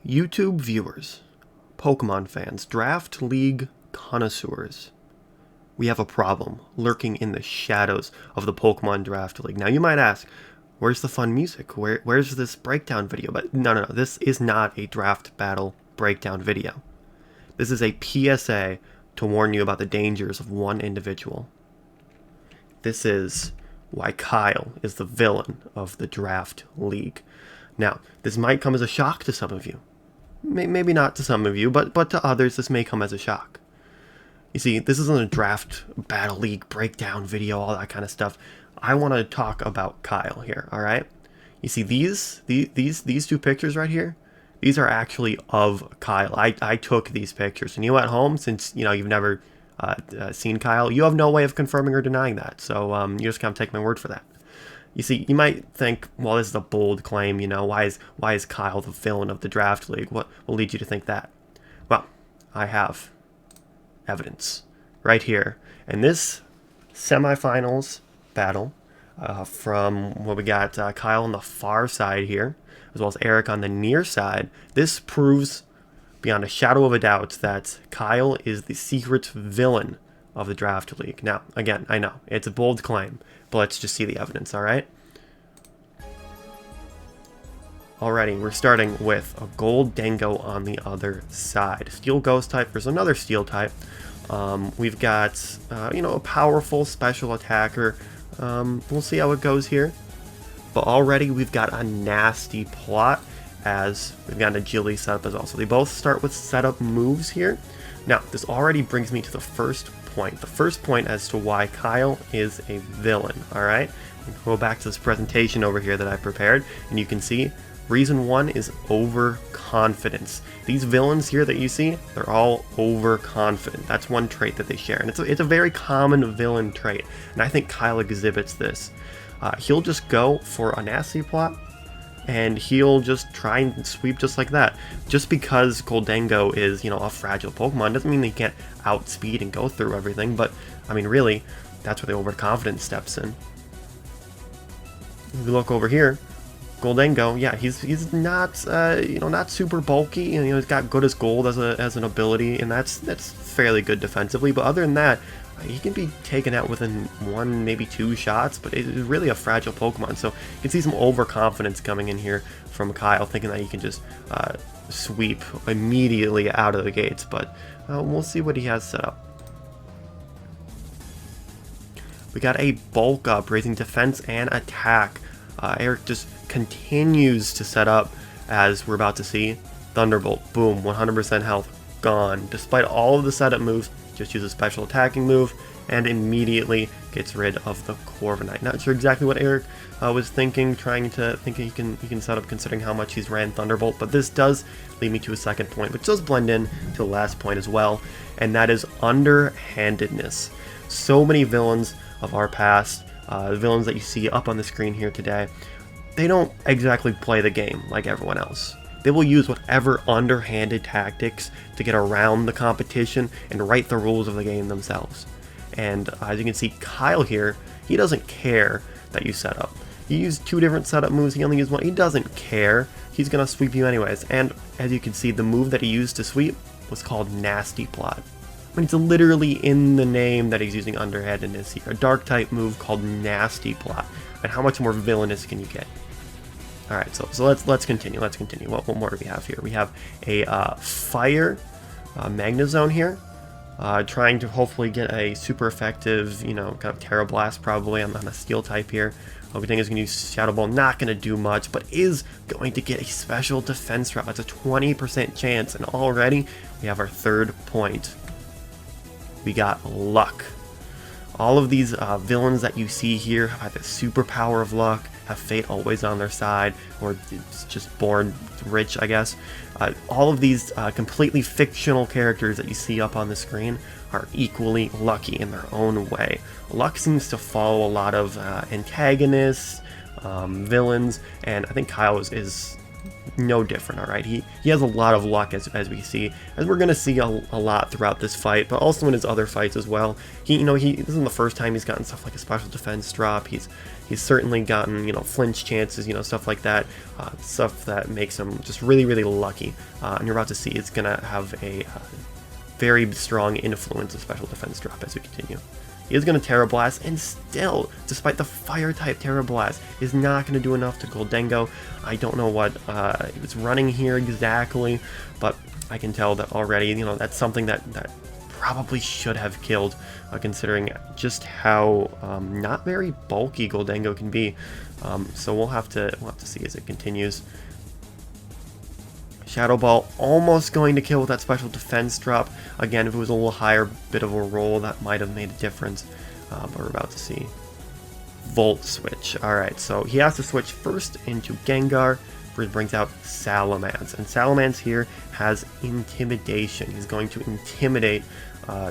YouTube viewers, Pokemon fans, Draft League connoisseurs, we have a problem lurking in the shadows of the Pokemon Draft League. Now you might ask, where's the fun music? Where's this breakdown video? But no, this is not a draft battle breakdown video. This is a PSA to warn you about the dangers of one individual. This is why Kyle is the villain of the Draft League. Now, this might come as a shock to some of you. Maybe not to some of you, but to others this may come as a shock. You see, this isn't a draft battle league breakdown video, all that kind of stuff. I want to talk about Kyle here, all right? You see, these two pictures right here, these are actually of Kyle. I took these pictures, and you at home, since you've never seen Kyle, you have no way of confirming or denying that. So you just kind of take my word for that. You see, you might think, well, this is a bold claim. Why is Kyle the villain of the Draft League? What will lead you to think that? Well, I have evidence right here. And this semifinals battle from what we got Kyle on the far side here, as well as Eric on the near side, this proves beyond a shadow of a doubt that Kyle is the secret villain of the Draft League. Now, again, I know it's a bold claim, but let's just see the evidence, all right? Alrighty, we're starting with a Gold Dango on the other side. Steel Ghost type versus another Steel type. We've got, a powerful special attacker. We'll see how it goes here. But already we've got a nasty plot, as we've got an agility setup as well. So they both start with setup moves here. Now, this already brings me to the first point. The first point as to why Kyle is a villain, alright? Go back to this presentation over here that I prepared, and you can see reason one is overconfidence. These villains here that you see, they're all overconfident. That's one trait that they share, and it's a very common villain trait, and I think Kyle exhibits this. He'll just go for a nasty plot, and he'll just try and sweep just like that. Just because Goldango is, a fragile Pokemon doesn't mean they can't outspeed and go through everything, but, I mean, really, that's where the overconfidence steps in. If you look over here, Goldango, yeah, he's not, not super bulky, and, he's got good as gold as an ability, and that's fairly good defensively, but other than that, he can be taken out within one, maybe two shots, but it's really a fragile Pokemon, so you can see some overconfidence coming in here from Kyle, thinking that he can just sweep immediately out of the gates, but we'll see what he has set up. We got a bulk up, raising defense and attack. Eric just continues to set up, as we're about to see. Thunderbolt, boom, 100% health, gone. Despite all of the setup moves, just use a special attacking move and immediately gets rid of the Corviknight. Not sure exactly what Eric was thinking, he can set up, considering how much he's ran Thunderbolt, but this does lead me to a second point, which does blend in to the last point as well, and that is underhandedness. So many villains of our past, the villains that you see up on the screen here today, they don't exactly play the game like everyone else. They will use whatever underhanded tactics to get around the competition and write the rules of the game themselves. And as you can see, Kyle here, he doesn't care that you set up. You use two different setup moves, he only used one. He doesn't care. He's going to sweep you anyways. And as you can see, the move that he used to sweep was called Nasty Plot. I mean, it's literally in the name that he's using underhandedness here. A dark type move called Nasty Plot. And how much more villainous can you get? Alright, so let's continue. What more do we have here? We have a fire Magnezone here, trying to hopefully get a super effective, kind of Terra Blast probably on a steel type here. Everything is going to use Shadow Ball, not going to do much, but is going to get a special defense route. That's a 20% chance, and already we have our third point. We got luck. All of these villains that you see here have the superpower of luck, have fate always on their side, or it's just born rich, I guess. All of these completely fictional characters that you see up on the screen are equally lucky in their own way. Luck seems to follow a lot of antagonists, villains, and I think Kyle is no different, alright? He has a lot of luck, as we see, as we're going to see a lot throughout this fight, but also in his other fights as well. This isn't the first time he's gotten stuff like a special defense drop. He's certainly gotten, flinch chances, stuff like that, stuff that makes him just really, really lucky. And you're about to see it's going to have a very strong influence of special defense drop as we continue. He is going to Terra Blast, and still, despite the Fire-type Terra Blast, is not going to do enough to Goldengo. I don't know what he was running here exactly, but I can tell that already, that's something that probably should have killed, considering just how not very bulky Goldengo can be. So we'll have to see as it continues. Shadow Ball almost going to kill with that special defense drop. Again, if it was a little higher bit of a roll, that might have made a difference. But we're about to see. Volt Switch. Alright, so he has to switch first into Gengar, which brings out Salamence. And Salamence here has Intimidation. He's going to intimidate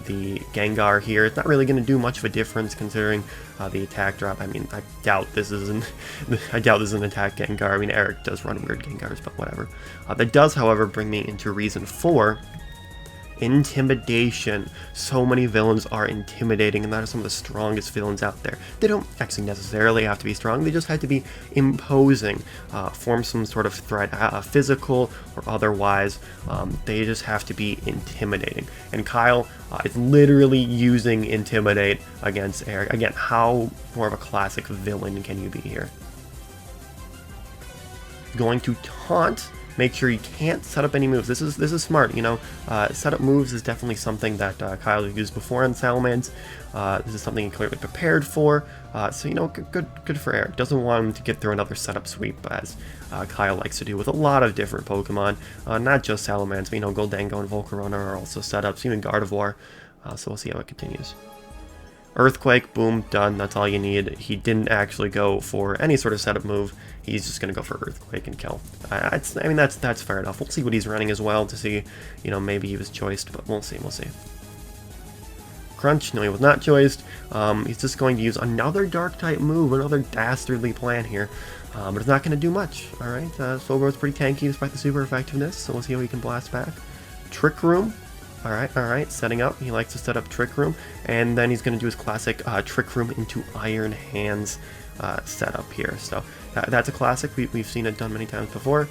the Gengar here. It's not really going to do much of a difference considering the attack drop. I mean, I doubt this is an attack Gengar. I mean, Eric does run weird Gengars, but whatever. That does, however, bring me into reason 4. Intimidation. So many villains are intimidating, and that is some of the strongest villains out there. They don't actually necessarily have to be strong, they just have to be imposing, form some sort of threat, physical or otherwise. They just have to be intimidating. And Kyle is literally using Intimidate against Eric. Again, how more of a classic villain can you be here? Going to Taunt. Make sure you can't set up any moves. This is smart, Set up moves is definitely something that Kyle used before on Salamence. This is something he clearly prepared for. So good for Eric. Doesn't want him to get through another setup sweep, as Kyle likes to do with a lot of different Pokemon, not just Salamence. But, Goldengo and Volcarona are also setups, even Gardevoir. So we'll see how it continues. Earthquake, boom, done. That's all you need. He didn't actually go for any sort of setup move. He's just going to go for Earthquake and kill. I mean, that's fair enough. We'll see what he's running as well to see, maybe he was choiced, but we'll see. Crunch, no, he was not choiced. He's just going to use another Dark-type move, another dastardly plan here, but it's not going to do much. Alright, Slowbro's pretty tanky despite the super effectiveness, so we'll see how he can blast back. Trick Room. Alright, setting up. He likes to set up Trick Room, and then he's going to do his classic Trick Room into Iron Hands setup here. So that's a classic. We've seen it done many times before.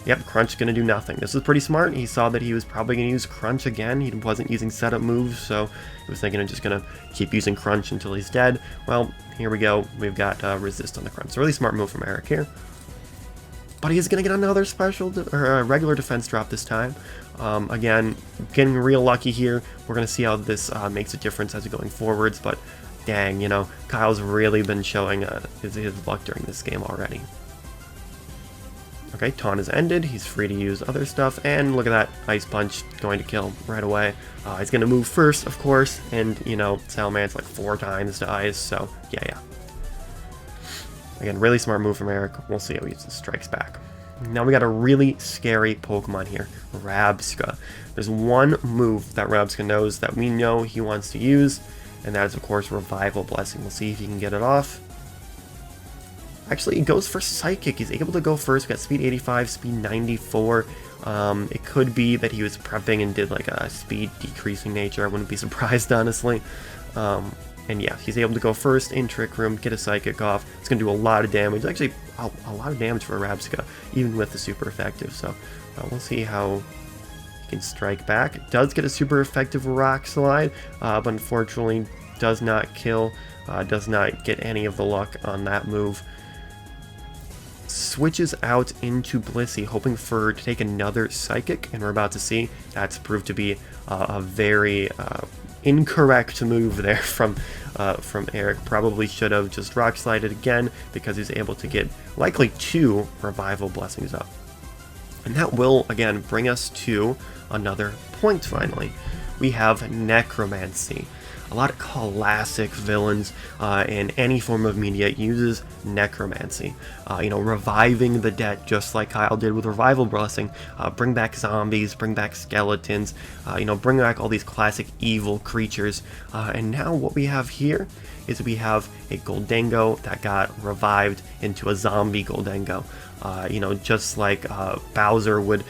Yep, Crunch going to do nothing. This is pretty smart. He saw that he was probably going to use Crunch again. He wasn't using setup moves, so he was thinking of just going to keep using Crunch until he's dead. Well, here we go. We've got Resist on the Crunch. So really smart move from Eric here. But he is going to get another special or regular defense drop this time. Again, getting real lucky here. We're going to see how this makes a difference as we're going forwards. But dang, Kyle's really been showing his luck during this game already. Okay, Taunt is ended. He's free to use other stuff. And look at that. Ice Punch going to kill right away. He's going to move first, of course. And, Salamence like 4 times to Ice. So, yeah. Again, really smart move from Eric. We'll see how he strikes back. Now we got a really scary Pokemon here, Rabsca. There's one move that Rabsca knows that we know he wants to use, and that is, of course, Revival Blessing. We'll see if he can get it off. Actually, he goes for Psychic. He's able to go first. We got speed 85, speed 94. It could be that he was prepping and did like a speed decreasing nature. I wouldn't be surprised, honestly. And yeah, he's able to go first in Trick Room, get a Psychic off. It's going to do a lot of damage. Actually, a lot of damage for Rabsca, even with the super effective. So we'll see how he can strike back. It does get a super effective Rock Slide, but unfortunately does not kill, does not get any of the luck on that move. Switches out into Blissey, hoping to take another Psychic, and we're about to see that's proved to be a very incorrect move there from Eric. Probably should have just Rock Slided again, because he's able to get likely 2 Revival Blessings up. And that will, again, bring us to another point finally. We have Necromancy. a lot of classic villains in any form of media uses necromancy. You know, reviving the dead, just like Kyle did with Revival Blessing. Bring back zombies, bring back skeletons, you know, bring back all these classic evil creatures. And now what we have here is we have a Goldango that got revived into a zombie Goldango. You know, just like Bowser would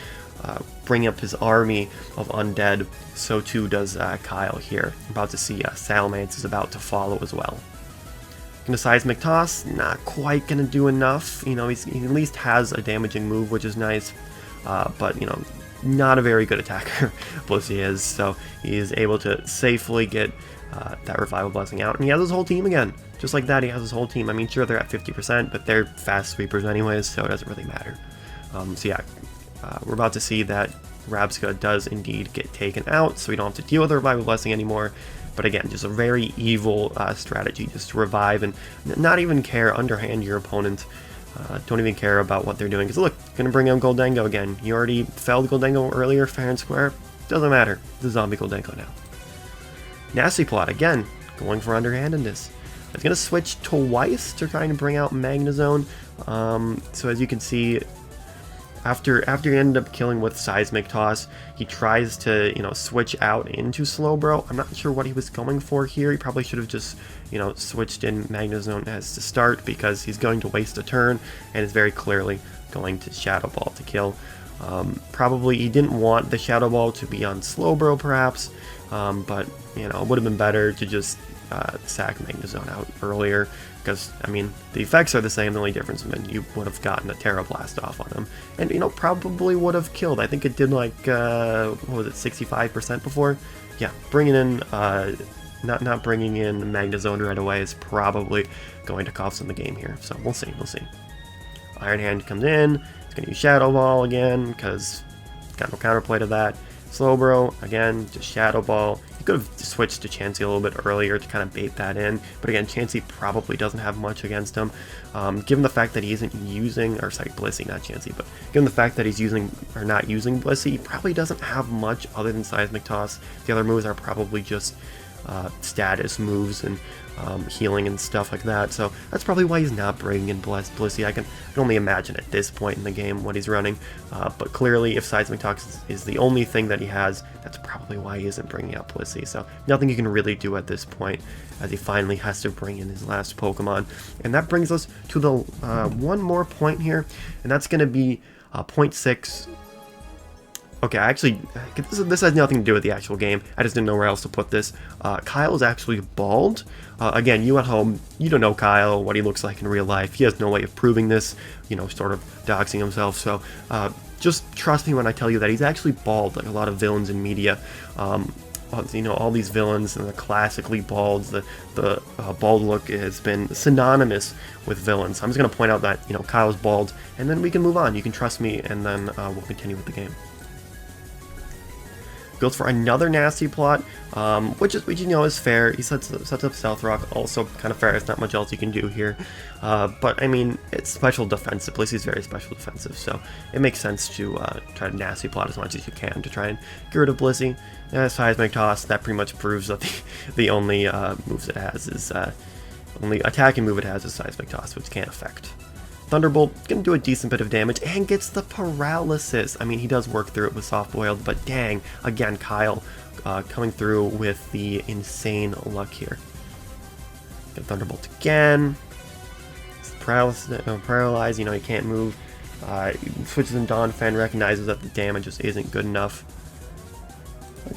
bring up his army of undead, so too does Kyle here. I'm about to see Salamence is about to follow as well. Gonna Seismic Toss, not quite gonna do enough. You know, he at least has a damaging move, which is nice, but you know, not a very good attacker. Blissey is, so he is able to safely get that Revival Blessing out, and he has his whole team again. Just like that, he has his whole team. I mean, sure, they're at 50%, but they're fast sweepers anyways, so it doesn't really matter. So yeah, we're about to see that Rabsca does indeed get taken out, so we don't have to deal with the Revival Blessing anymore. But again, just a very evil strategy, just to revive and not even care, underhand your opponent. Don't even care about what they're doing. Because look, gonna bring in Goldango again. You already felled Goldango earlier, fair and square. Doesn't matter. The zombie Goldango now. Nasty Plot, again, going for underhandedness. It's gonna switch twice to try and bring out Magnezone. So as you can see, after he ended up killing with Seismic Toss, he tries to, you know, switch out into Slowbro. I'm not sure what he was going for here. He probably should have just, you know, switched in Magnezone as to start, because he's going to waste a turn and is very clearly going to Shadow Ball to kill. Probably he didn't want the Shadow Ball to be on Slowbro perhaps, but you know, it would have been better to just sack Magnezone out earlier, because I mean the effects are the same. The only difference is that you would have gotten a Terra Blast off on him, and you know, probably would have killed. I think it did like what was it, 65% before. Yeah, bringing in not bringing in Magnezone right away is probably going to cost him the game here. So we'll see. Iron Hand comes in. It's gonna use Shadow Ball again because got no counterplay to that. Slowbro again, just Shadow Ball. You could have switched to Chansey a little bit earlier to kind of bait that in, but again, Chansey probably doesn't have much against him. Given the fact that he isn't using, or sorry, Blissey, not Chansey, but given the fact that he's using or not using Blissey, he probably doesn't have much other than Seismic Toss. The other moves are probably just status moves and healing and stuff like that, so that's probably why he's not bringing in Blissey. I can only imagine at this point in the game what he's running, but clearly if Seismic Toss is the only thing that he has, that's probably why he isn't bringing out Blissey. So nothing you can really do at this point, as he finally has to bring in his last Pokemon. And that brings us to the one more point here, and that's going to be 0.6. Okay, actually, this has nothing to do with the actual game. I just didn't know where else to put this. Kyle is actually bald. Again, you at home, you don't know Kyle, what he looks like in real life. He has no way of proving this, you know, sort of doxing himself. So just trust me when I tell you that he's actually bald, like a lot of villains in media. You know, all these villains and the classically balds, the bald look has been synonymous with villains. I'm just going to point out that, you know, Kyle's bald, and then we can move on. You can trust me, and then we'll continue with the game. Goes for another Nasty Plot, which you know is fair. He sets up Stealth Rock, also kind of fair. There's not much else you can do here, but I mean, it's special defensive. Blissey's very special defensive, so it makes sense to try to Nasty Plot as much as you can to try and get rid of Blissey. Seismic Toss, that pretty much proves that the only moves it has is only attacking move it has is Seismic Toss, which can't affect. Thunderbolt can do a decent bit of damage and gets the paralysis. I mean, he does work through it with Soft Boiled, but dang, again, Kyle coming through with the insane luck here. Get Thunderbolt again. Paralyzed, you know, he can't move. He switches in Donphan, recognizes that the damage just isn't good enough.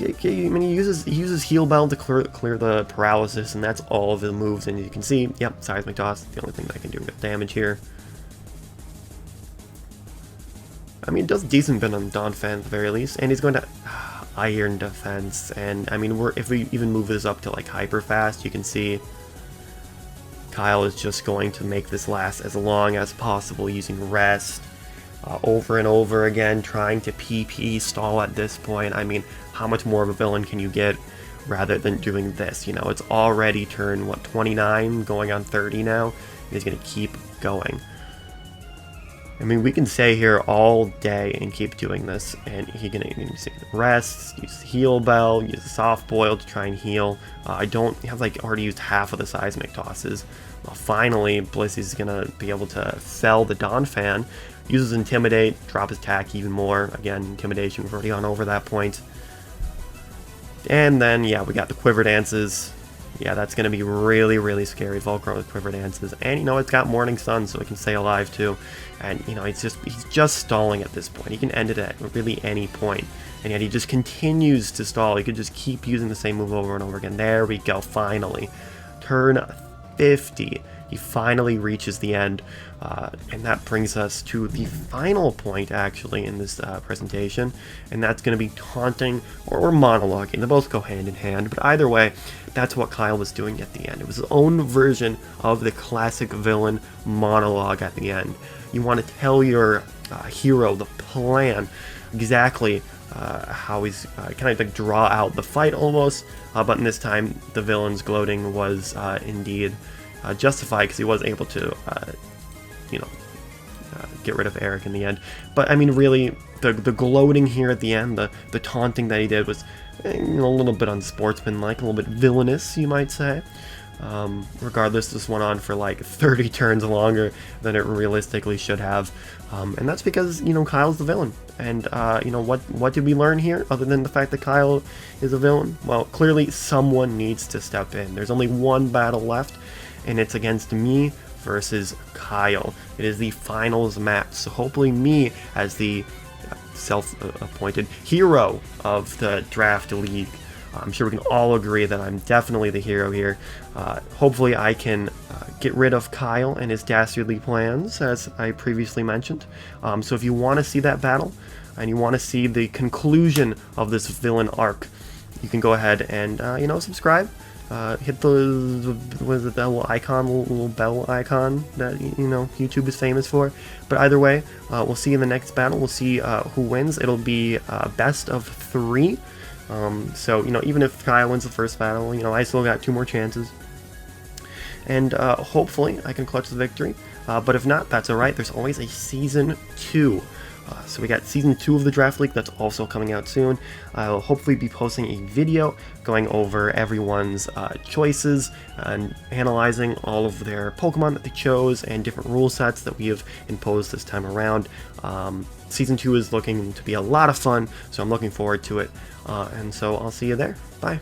Okay, I mean, he uses Heal Bell to clear the paralysis, and that's all of the moves. And you can see, yep, Seismic Toss, the only thing that can do with damage here. I mean, it does decent bit on Donphan at the very least, and he's going to Iron Defense, and I mean, if we even move this up to like hyper fast, you can see Kyle is just going to make this last as long as possible using Rest over and over again, trying to PP stall at this point. I mean, how much more of a villain can you get rather than doing this? You know, it's already turn, what, 29, going on 30 now, and he's going to keep going. I mean, we can stay here all day and keep doing this, and he can use rests, use the heal bell, use the soft boil to try and heal. I don't have like already used half of the seismic tosses. Well, finally, Blissey's gonna be able to fell the Dawn Fan. Uses Intimidate, drop his attack even more. Again, Intimidation, we've already gone over that point. And then, yeah, we got the Quiver Dances. Yeah, that's going to be really, really scary. Volcro with Quiver Dances. And, you know, it's got Morning Sun, so it can stay alive, too. And, you know, he's just stalling at this point. He can end it at really any point. And yet he just continues to stall. He could just keep using the same move over and over again. There we go, finally. Turn 50. He finally reaches the end. And that brings us to the final point, actually, in this presentation. And that's going to be taunting or monologuing. They both go hand in hand. But either way, that's what Kyle was doing at the end. It was his own version of the classic villain monologue at the end. You want to tell your hero the plan, exactly how he's kind of like draw out the fight almost. But in this time, the villain's gloating was indeed justified because he was able to, get rid of Eric in the end. But I memean, really, the gloating here at the end, the taunting that he did was a little bit unsportsmanlike, a little bit villainous, you might say. Regardless, this went on for like 30 turns longer than it realistically should have. And that's because, Kyle's the villain. And, what did we learn here other than the fact that Kyle is a villain? Well, clearly someone needs to step in. There's only one battle left, and it's against me versus Kyle. It is the finals match. So hopefully me, as the self-appointed hero of the draft league, I'm sure we can all agree that I'm definitely the hero here. Hopefully I can get rid of Kyle and his dastardly plans, as I previously mentioned. So if you want to see that battle, and you want to see the conclusion of this villain arc, you can go ahead and, subscribe. Hit the little bell icon that, YouTube is famous for. But either way, we'll see in the next battle. We'll see who wins. It'll be best of 3. So, even if Kyle wins the first battle, I still got 2 more chances. And hopefully I can clutch the victory. But if not, that's alright. There's always a Season 2. So we got Season 2 of the Draft League that's also coming out soon. I'll hopefully be posting a video going over everyone's choices and analyzing all of their Pokemon that they chose and different rule sets that we have imposed this time around. Season 2 is looking to be a lot of fun, so I'm looking forward to it. And so I'll see you there. Bye.